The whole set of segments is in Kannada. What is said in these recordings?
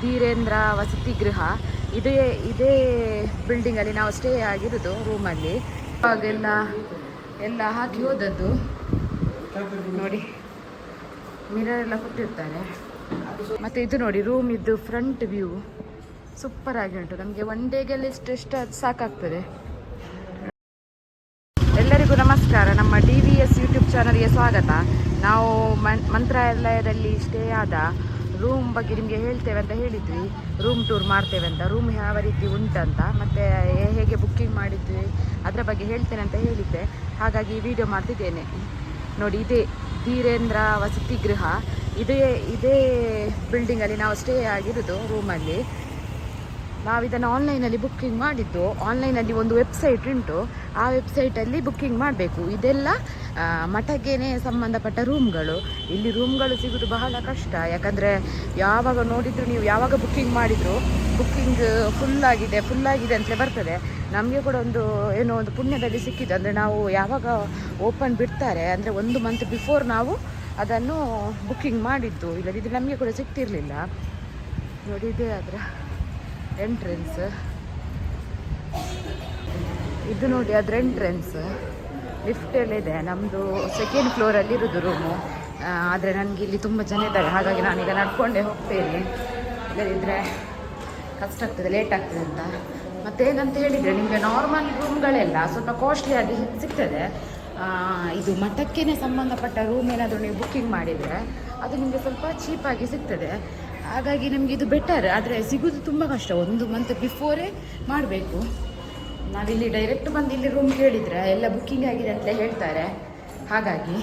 ಧೀರೇಂದ್ರ ವಸತಿ ಗೃಹ. ಇದೇ ಬಿಲ್ಡಿಂಗಲ್ಲಿ ನಾವು ಸ್ಟೇ ಆಗಿರೋದು ರೂಮಲ್ಲಿ. ಆವಾಗೆಲ್ಲ ಎಲ್ಲ ಹಾಕಿ ಹೋದದ್ದು ನೋಡಿ, ಮಿರರ್ ಎಲ್ಲ ಕೊಟ್ಟಿರ್ತಾರೆ. ಮತ್ತು ಇದು ನೋಡಿ ರೂಮ್ ಇದ್ದು ಫ್ರಂಟ್ ವ್ಯೂ ಸೂಪರ್ ಆಗಿ ಉಂಟು. ನಮಗೆ ಒನ್ ಡೇಗೆಲ್ಲ ಎಷ್ಟು ಅದು ಸಾಕಾಗ್ತದೆ. ಎಲ್ಲರಿಗೂ ನಮಸ್ಕಾರ, ನಮ್ಮ DVS ಯೂಟ್ಯೂಬ್ ಚಾನಲ್ಗೆ ಸ್ವಾಗತ. ನಾವು ಮಂತ್ರಾಲಯದಲ್ಲಿ ಸ್ಟೇ ಆದ ರೂಮ್ ಬಗ್ಗೆ ನಿಮಗೆ ಹೇಳ್ತೇವೆ ಅಂತ ಹೇಳಿದ್ವಿ. ರೂಮ್ ಟೂರ್ ಮಾಡ್ತೇವೆ ಅಂತ, ರೂಮ್ ಯಾವ ರೀತಿ ಉಂಟಂತ, ಮತ್ತು ಹೇಗೆ ಬುಕ್ಕಿಂಗ್ ಮಾಡಿದ್ವಿ ಅದರ ಬಗ್ಗೆ ಹೇಳ್ತೇನೆ ಅಂತ ಹೇಳಿದ್ದೆ. ಹಾಗಾಗಿ ವಿಡಿಯೋ ಮಾಡ್ತಿದ್ದೇನೆ ನೋಡಿ. ಇದೇ ಧೀರೇಂದ್ರ ವಸತಿ ಗೃಹ. ಇದೇ ಬಿಲ್ಡಿಂಗಲ್ಲಿ ನಾವು ಸ್ಟೇ ಆಗಿರೋದು ರೂಮಲ್ಲಿ. ನಾವಿದನ್ನು ಆನ್ಲೈನಲ್ಲಿ ಬುಕ್ಕಿಂಗ್ ಮಾಡಿದ್ದು. ಆನ್ಲೈನಲ್ಲಿ ಒಂದು ವೆಬ್ಸೈಟ್ ಉಂಟು, ಆ ವೆಬ್ಸೈಟಲ್ಲಿ ಬುಕ್ಕಿಂಗ್ ಮಾಡಬೇಕು. ಇದೆಲ್ಲ ಮಠಕ್ಕೇನೆ ಸಂಬಂಧಪಟ್ಟ ರೂಮ್ಗಳು. ಇಲ್ಲಿ ರೂಮ್ಗಳು ಸಿಗೋದು ಬಹಳ ಕಷ್ಟ, ಯಾಕಂದರೆ ಯಾವಾಗ ನೋಡಿದ್ರು, ನೀವು ಯಾವಾಗ ಬುಕ್ಕಿಂಗ್ ಮಾಡಿದ್ರು ಬುಕ್ಕಿಂಗ್ ಫುಲ್ ಆಗಿದೆ ಅಂತಲೇ ಬರ್ತದೆ. ನಮಗೆ ಕೂಡ ಏನೋ ಒಂದು ಪುಣ್ಯದಲ್ಲಿ ಸಿಕ್ಕಿದ್ದು. ಅಂದರೆ ನಾವು ಯಾವಾಗ ಓಪನ್ ಬಿಡ್ತಾರೆ ಅಂದರೆ 1 ಮಂತ್ ಬಿಫೋರ್ ನಾವು ಅದನ್ನು ಬುಕ್ಕಿಂಗ್ ಮಾಡಿದ್ದು, ಇಲ್ಲದಿದ್ದರೆ ನಮಗೆ ಕೂಡ ಸಿಗ್ತಿರ್ಲಿಲ್ಲ. ನೋಡಿ, ಇದೇ ಅದರ ಎಂಟ್ರೆನ್ಸ್. ಇದು ನೋಡಿ ಅದರ ಎಂಟ್ರೆನ್ಸ್. ಲಿಫ್ಟ್ ಎಲ್ಲ ಇದೆ. ನಮ್ಮದು 2nd ಫ್ಲೋರಲ್ಲಿ ಇರೋದು ರೂಮು. ಆದರೆ ನನಗೆ ಇಲ್ಲಿ ತುಂಬ ಜನ ಇದ್ದಾರೆ, ಹಾಗಾಗಿ ನಾನೀಗ ನಡ್ಕೊಂಡೇ ಹೋಗ್ತೇನೆ, ಇಲ್ಲದಿದ್ದರೆ ಕಷ್ಟ ಆಗ್ತದೆ, ಲೇಟ್ ಆಗ್ತದೆ ಅಂತ. ಮತ್ತೇನಂತ ಹೇಳಿದರೆ, ನಿಮಗೆ ನಾರ್ಮಲ್ ರೂಮ್ಗಳೆಲ್ಲ ಸ್ವಲ್ಪ ಕಾಸ್ಟ್ಲಿಯಾಗಿ ಸಿಗ್ತದೆ. ಇದು ಮಠಕ್ಕೇ ಸಂಬಂಧಪಟ್ಟ ರೂಮ್ ಏನಾದರೂ ನೀವು ಬುಕ್ಕಿಂಗ್ ಮಾಡಿದರೆ ಅದು ನಿಮಗೆ ಸ್ವಲ್ಪ ಚೀಪಾಗಿ ಸಿಗ್ತದೆ. ಹಾಗಾಗಿ ನಮಗೆ ಇದು ಬೆಟರ್. ಆದರೆ ಸಿಗೋದು ತುಂಬ ಕಷ್ಟ, 1 ಮಂತ್ ಬಿಫೋರೇ ಮಾಡಬೇಕು. ನಾವಿಲ್ಲಿ ಡೈರೆಕ್ಟ್ ಬಂದು ಇಲ್ಲಿ ರೂಮ್ ಕೇಳಿದರೆ ಎಲ್ಲ ಬುಕ್ಕಿಂಗ್ ಆಗಿದೆ ಅಂತಲೇ ಹೇಳ್ತಾರೆ. ಹಾಗಾಗಿ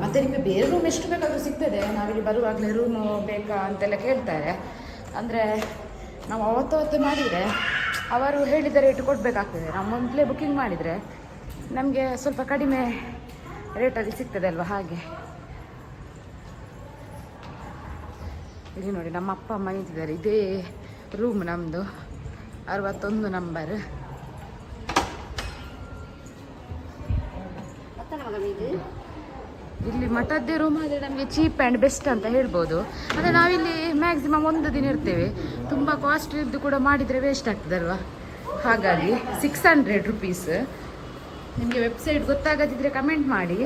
ಮತ್ತು ನಿಮಗೆ ಬೇರೆ ರೂಮ್ ಎಷ್ಟು ಬೇಕಾದರೂ ಸಿಗ್ತದೆ. ನಾವಿಲ್ಲಿ ಬರುವಾಗಲೇ ರೂಮು ಬೇಕಾ ಅಂತೆಲ್ಲ ಕೇಳ್ತಾರೆ. ಅಂದರೆ ನಾವು ಅವತ್ತು ಮಾಡಿದರೆ ಅವರು ಹೇಳಿದ ರೇಟ್ ಕೊಡಬೇಕಾಗ್ತದೆ. ನಾವು ಮೊದಲೇ ಬುಕ್ಕಿಂಗ್ ಮಾಡಿದರೆ ನಮಗೆ ಸ್ವಲ್ಪ ಕಡಿಮೆ ರೇಟಲ್ಲಿ ಸಿಗ್ತದೆ ಅಲ್ವಾ. ಹಾಗೆ ಇಲ್ಲಿ ನೋಡಿ, ನಮ್ಮ ಅಪ್ಪ ಅಮ್ಮ ನಿಂತಿದ್ದಾರೆ. ಇದೇ ರೂಮ್ ನಮ್ಮದು, 61 ನಂಬರ್. ಇಲ್ಲಿ ಮಠದ್ದೇ ರೂಮ್ ಆದರೆ ನಮಗೆ ಚೀಪ್ ಆ್ಯಂಡ್ ಬೆಸ್ಟ್ ಅಂತ ಹೇಳ್ಬೋದು. ಅಂದರೆ ನಾವಿಲ್ಲಿ ಮ್ಯಾಕ್ಸಿಮಮ್ 1 ದಿನ ಇರ್ತೇವೆ. ತುಂಬ ಕಾಸ್ಟ್ಲಿ ಇದ್ದು ಕೂಡ ಮಾಡಿದರೆ ವೇಸ್ಟ್ ಆಗ್ತದಲ್ವ. ಹಾಗಾಗಿ 600 ರುಪೀಸ್. ನಿಮಗೆ ವೆಬ್ಸೈಟ್ ಗೊತ್ತಾಗದಿದ್ದರೆ ಕಮೆಂಟ್ ಮಾಡಿ.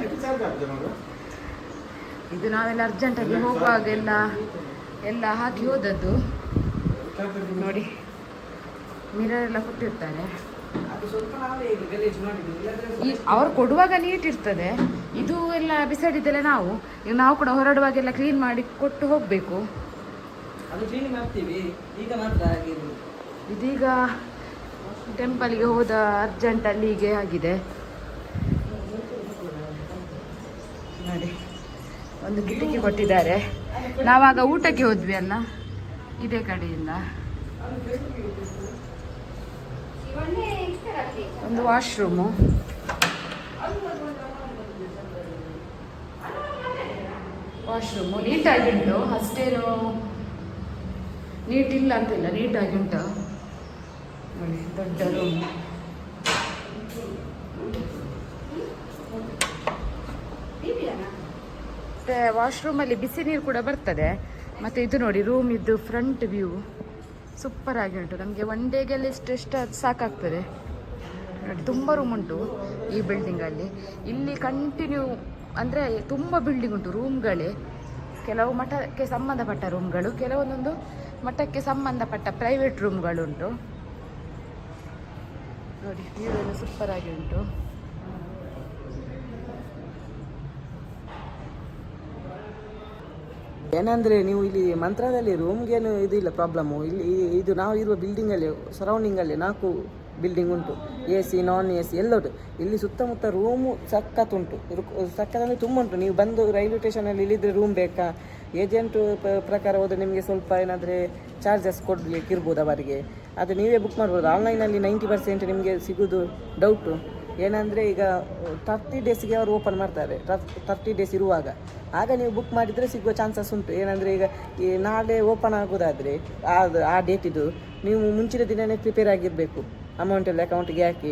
ಇದು ನಾವೆಲ್ಲ ಅರ್ಜೆಂಟಾಗಿ ಹೋಗುವಾಗ ಎಲ್ಲ ಹಾಕಿ ಹೋದದ್ದು ನೋಡಿ, ಮಿರರ್ ಎಲ್ಲ ಕೊಟ್ಟಿರ್ತಾರೆ. ಅವ್ರು ಕೊಡುವಾಗ ನೀಟ್ ಇರ್ತದೆ. ಇದು ಎಲ್ಲ ಬಿಸಾಡಿದ್ದೆಲ್ಲ ನಾವು ಕೂಡ ಹೊರಡುವಾಗೆಲ್ಲ ಕ್ಲೀನ್ ಮಾಡಿ ಕೊಟ್ಟು ಹೋಗಬೇಕು. ಇದೀಗ ಟೆಂಪಲ್ಗೆ ಹೋದ ಅರ್ಜೆಂಟಲ್ಲಿ ಹೀಗೆ ಆಗಿದೆ ನೋಡಿ. ಒಂದು ಕಿಟಕಿ ಕೊಟ್ಟಿದ್ದಾರೆ. ನಾವಾಗ ಊಟಕ್ಕೆ ಹೋದ್ವಿ ಅಲ್ಲ, ಇದೇ ಕಡೆಯಿಂದ ಒಂದು ವಾಶ್ರೂಮು. ನೀಟಾಗಿ ಉಂಟು, ಅಷ್ಟೇನು ನೀಟ್ ಇಲ್ಲ ಅಂತಿಲ್ಲ, ನೀಟಾಗಿ ಉಂಟು ನೋಡಿ. ದೊಡ್ಡ ರೂಮ್. ಮತ್ತು ವಾಶ್ರೂಮಲ್ಲಿ ಬಿಸಿ ನೀರು ಕೂಡ ಬರ್ತದೆ. ಮತ್ತು ಇದು ನೋಡಿ ರೂಮ್ ಇದ್ದು ಫ್ರಂಟ್ ವ್ಯೂ ಸೂಪರ್ ಆಗಿ ಉಂಟು. ನಮಗೆ ಒನ್ ಡೇಗೆಲ್ಲ ಎಷ್ಟು ಅದು ಸಾಕಾಗ್ತದೆ ನೋಡಿ. ತುಂಬ ರೂಮ್ ಉಂಟು ಈ ಬಿಲ್ಡಿಂಗಲ್ಲಿ. ಇಲ್ಲಿ ಕಂಟಿನ್ಯೂ ಅಂದರೆ ತುಂಬ ಬಿಲ್ಡಿಂಗ್ ಉಂಟು, ರೂಮ್ಗಳೇ. ಕೆಲವು ಮಠಕ್ಕೆ ಸಂಬಂಧಪಟ್ಟ ರೂಮ್ಗಳು, ಕೆಲವೊಂದೊಂದು ಮಠಕ್ಕೆ ಸಂಬಂಧಪಟ್ಟ ಪ್ರೈವೇಟ್ ರೂಮ್ಗಳುಂಟು ನೋಡಿ. ವ್ಯೂ ಎಲ್ಲ ಸೂಪರ್ ಆಗಿ ಉಂಟು. ಏನಂದರೆ ನೀವು ಇಲ್ಲಿ ಮಂತ್ರಾಲಯದಲ್ಲಿ ರೂಮ್ಗೇನು ಇದು ಇಲ್ಲ ಪ್ರಾಬ್ಲಮ್ಮು. ಇದು ನಾವು ಇರುವ ಬಿಲ್ಡಿಂಗಲ್ಲಿ ಸರೌಂಡಿಂಗಲ್ಲಿ 4 ಬಿಲ್ಡಿಂಗ್ ಉಂಟು, AC ನಾನ್ AC ಎಲ್ಲೋಟು. ಇಲ್ಲಿ ಸುತ್ತಮುತ್ತ ರೂಮು ಸಖತ್ತುಂಟು. ಸಖತ್ತಂದರೆ ತುಂಬ ಉಂಟು. ನೀವು ಬಂದು ರೈಲ್ವೆ ಸ್ಟೇಷನಲ್ಲಿ ಇಲ್ಲಿದ್ದರೆ ರೂಮ್ ಬೇಕಾ, ಏಜೆಂಟು ಪ್ರಕಾರ ಹೋದರೆ ನಿಮಗೆ ಸ್ವಲ್ಪ ಏನಾದರೆ ಚಾರ್ಜಸ್ ಕೊಡಲಿಕ್ಕೆ ಇರ್ಬೋದು ಅವರಿಗೆ. ಅದು ನೀವೇ ಬುಕ್ ಮಾಡ್ಬೋದು. ಆನ್ಲೈನಲ್ಲಿ 90% ನಿಮಗೆ ಸಿಗೋದು ಡೌಟು. ಏನಂದರೆ ಈಗ 30 ಡೇಸಿಗೆ ಅವರು ಓಪನ್ ಮಾಡ್ತಾರೆ. 30 ಡೇಸ್ ಇರುವಾಗ ಆಗ ನೀವು ಬುಕ್ ಮಾಡಿದರೆ ಸಿಗುವ ಚಾನ್ಸಸ್ ಉಂಟು. ಏನಂದರೆ ಈಗ ನಾಳೆ ಓಪನ್ ಆಗೋದಾದರೆ ಆ ಡೇಟಿದು ನೀವು ಮುಂಚಿನ ದಿನವೇ ಪ್ರಿಪೇರ್ ಆಗಿರಬೇಕು. ಅಮೌಂಟೆಲ್ಲ ಅಕೌಂಟಿಗೆ ಹಾಕಿ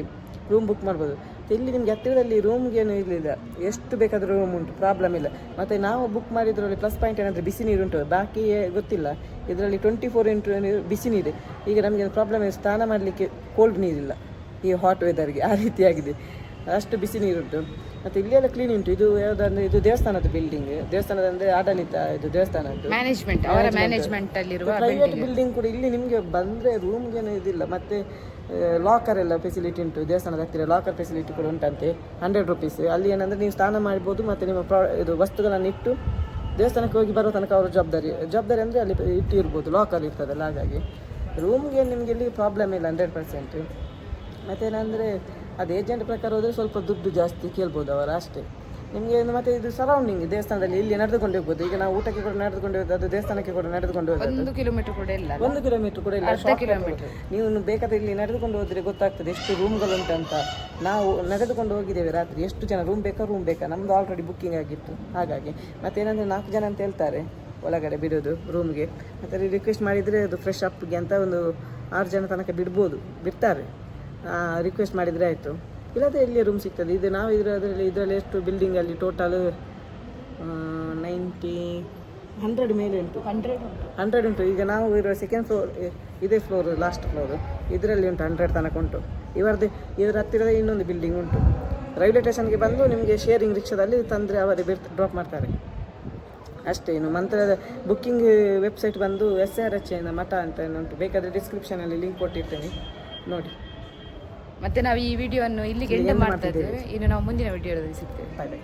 ರೂಮ್ ಬುಕ್ ಮಾಡ್ಬೋದು. ಇಲ್ಲಿ ನಿಮ್ಗೆ ಹತ್ತಿರದಲ್ಲಿ ರೂಮ್ಗೇನು ಇರಲಿಲ್ಲ, ಎಷ್ಟು ಬೇಕಾದರೂ ರೂಮ್ ಉಂಟು, ಪ್ರಾಬ್ಲಮ್ ಇಲ್ಲ. ಮತ್ತು ನಾವು ಬುಕ್ ಮಾಡಿದ್ರಲ್ಲಿ ಪ್ಲಸ್ ಪಾಯಿಂಟ್ ಏನಂದರೆ ಬಿಸಿ ನೀರು ಉಂಟು, ಬಾಕಿ ಗೊತ್ತಿಲ್ಲ. ಇದರಲ್ಲಿ 24x ಬಿಸಿ ನೀರು. ಈಗ ನಮಗೆ ಪ್ರಾಬ್ಲಮ್ ಇದೆ, ಸ್ನಾನ ಮಾಡಲಿಕ್ಕೆ ಕೋಲ್ಡ್ ನೀರಿಲ್ಲ ಈ ಹಾಟ್ ವೆದರ್ಗೆ, ಆ ರೀತಿಯಾಗಿದೆ. ಅಷ್ಟು ಬಿಸಿ ನೀರುಂಟು. ಮತ್ತು ಇಲ್ಲೆಲ್ಲ ಕ್ಲೀನ್ ಉಂಟು. ಇದು ಯಾವುದಂದ್ರೆ ಇದು ದೇವಸ್ಥಾನದ ಬಿಲ್ಡಿಂಗ್, ದೇವಸ್ಥಾನದಂದರೆ ಆಡಳಿತ, ಇದು ದೇವಸ್ಥಾನದ್ದು ಮ್ಯಾನೇಜ್ಮೆಂಟ್, ಅವರ ಮ್ಯಾನೇಜ್ಮೆಂಟ್ ಅಲ್ಲಿರುವ ಪ್ರೈವೇಟ್ ಬಿಲ್ಡಿಂಗ್ ಕೂಡ. ಇಲ್ಲಿ ನಿಮಗೆ ಬಂದರೆ ರೂಮ್ಗೇನು ಇದಿಲ್ಲ. ಮತ್ತು ಲಾಕರ್ ಎಲ್ಲ ಫೆಸಿಲಿಟಿ ಉಂಟು, ದೇವಸ್ಥಾನದ ಹತ್ತಿರ ಲಾಕರ್ ಫೆಸಿಲಿಟಿ ಕೂಡ ಉಂಟಂತೆ, 100 ರೂಪೀಸ್. ಅಲ್ಲಿ ಏನಂದರೆ ನೀವು ಸ್ನಾನ ಮಾಡ್ಬೋದು ಮತ್ತು ನಿಮ್ಮ ಇದು ವಸ್ತುಗಳನ್ನು ಇಟ್ಟು ದೇವಸ್ಥಾನಕ್ಕೆ ಹೋಗಿ ಬರೋ ತನಕ ಅವರ ಜವಾಬ್ದಾರಿ ಅಂದರೆ ಅಲ್ಲಿ ಇಟ್ಟಿರ್ಬೋದು, ಲಾಕರ್ ಇರ್ತದಲ್ಲ. ಹಾಗಾಗಿ ರೂಮ್ಗೆ ನಿಮಗೆ ಇಲ್ಲಿ ಪ್ರಾಬ್ಲಮ್ ಇಲ್ಲ 100%. ಮತ್ತೇನಂದರೆ ಅದು ಏಜೆಂಟ್ ಪ್ರಕಾರ ಹೋದರೆ ಸ್ವಲ್ಪ ದುಡ್ಡು ಜಾಸ್ತಿ ಕೇಳ್ಬೋದು ಅವರು ಅಷ್ಟೇ ನಿಮಗೆ. ಮತ್ತು ಇದು ಸರೌಂಡಿಂಗ್ ದೇವಸ್ಥಾನದಲ್ಲಿ ಇಲ್ಲಿ ನಡೆದುಕೊಂಡು ಹೋಗ್ಬೋದು. ಈಗ ನಾವು ಊಟಕ್ಕೆ ಕೂಡ ನಡೆದುಕೊಂಡು ಹೋಗೋದು, ಅದು ದೇವಸ್ಥಾನಕ್ಕೆ ಕೂಡ ನಡೆದುಕೊಂಡು ಹೋಗೋದು. 1 ಕಿಲೋಮೀಟರ್ ಕೂಡ ಇಲ್ಲ, 1 ಕಿಲೋಮೀಟರ್ ಕೂಡ ಇಲ್ಲ, ಅರ್ಧ ಕಿಲೋಮೀಟರ್. ನೀವು ಬೇಕಾದ್ರೆ ಇಲ್ಲಿ ನಡೆದುಕೊಂಡು ಹೋದರೆ ಗೊತ್ತಾಗ್ತದೆ ಎಷ್ಟು ರೂಮ್ಗಳುಂಟಂತ. ನಾವು ನಡೆದುಕೊಂಡು ಹೋಗಿದ್ದೇವೆ ರಾತ್ರಿ. ಎಷ್ಟು ಜನ ರೂಮ್ ಬೇಕಾ, ನಮ್ಮದು ಆಲ್ರೆಡಿ ಬುಕ್ಕಿಂಗ್ ಆಗಿತ್ತು. ಹಾಗಾಗಿ ಮತ್ತೇನಂದರೆ 4 ಜನ ಅಂತ ಹೇಳ್ತಾರೆ ಒಳಗಡೆ ಬಿಡೋದು ರೂಮ್ಗೆ. ಮತ್ತು ರಿಕ್ವೆಸ್ಟ್ ಮಾಡಿದರೆ ಅದು ಫ್ರೆಶ್ ಅಪ್ಗೆ ಅಂತ ಒಂದು 6 ಜನ ತನಕ ಬಿಡ್ತಾರೆ. ರಿಕ್ವೆಸ್ಟ್ ಮಾಡಿದರೆ ಆಯಿತು. ಇಲ್ಲದೆ ಎಲ್ಲಿ ರೂಮ್ ಸಿಗ್ತದೆ. ಇದು ನಾವು ಇದರಲ್ಲಿ ಎಷ್ಟು ಬಿಲ್ಡಿಂಗಲ್ಲಿ ಟೋಟಲ್ 100 ಮೇಲೆ ಉಂಟು, 100 ಉಂಟು. ಈಗ ನಾವು ಇರೋ ಸೆಕೆಂಡ್ ಫ್ಲೋರ್, ಇದೇ ಫ್ಲೋರ್, ಲಾಸ್ಟ್ ಫ್ಲೋರ್, ಇದರಲ್ಲಿ ಉಂಟು 100 ತನಕ ಉಂಟು. ಇದರ ಹತ್ತಿರದ ಇನ್ನೊಂದು ಬಿಲ್ಡಿಂಗ್ ಉಂಟು. ರೈಲ್ವೆ ಸ್ಟೇಷನ್ಗೆ ಬಂದು ನಿಮಗೆ ಶೇರಿಂಗ್ ರಿಕ್ಷಾದಲ್ಲಿ ತಂದರೆ ಅವರೇ ಡ್ರಾಪ್ ಮಾಡ್ತಾರೆ ಅಷ್ಟೇ. ಇನ್ನು ಮಂತ್ರದ ಬುಕ್ಕಿಂಗ್ ವೆಬ್ಸೈಟ್ ಬಂದು SRH ಮಠ ಅಂತ ಉಂಟು, ಬೇಕಾದರೆ ಡಿಸ್ಕ್ರಿಪ್ಷನಲ್ಲಿ ಲಿಂಕ್ ಕೊಟ್ಟಿರ್ತೇನೆ ನೋಡಿ. ಮತ್ತೆ ನಾವು ಈ ವಿಡಿಯೋವನ್ನು ಇಲ್ಲಿಗೆ ಎಂಡ್ ಮಾಡ್ತಾ ಇದ್ದೇವೆ. ಇನ್ನು ನಾವು ಮುಂದಿನ ವಿಡಿಯೋದಲ್ಲಿ ಸಿಗ್ತೇವೆ. ಬಾಯ್ ಬಾಯ್.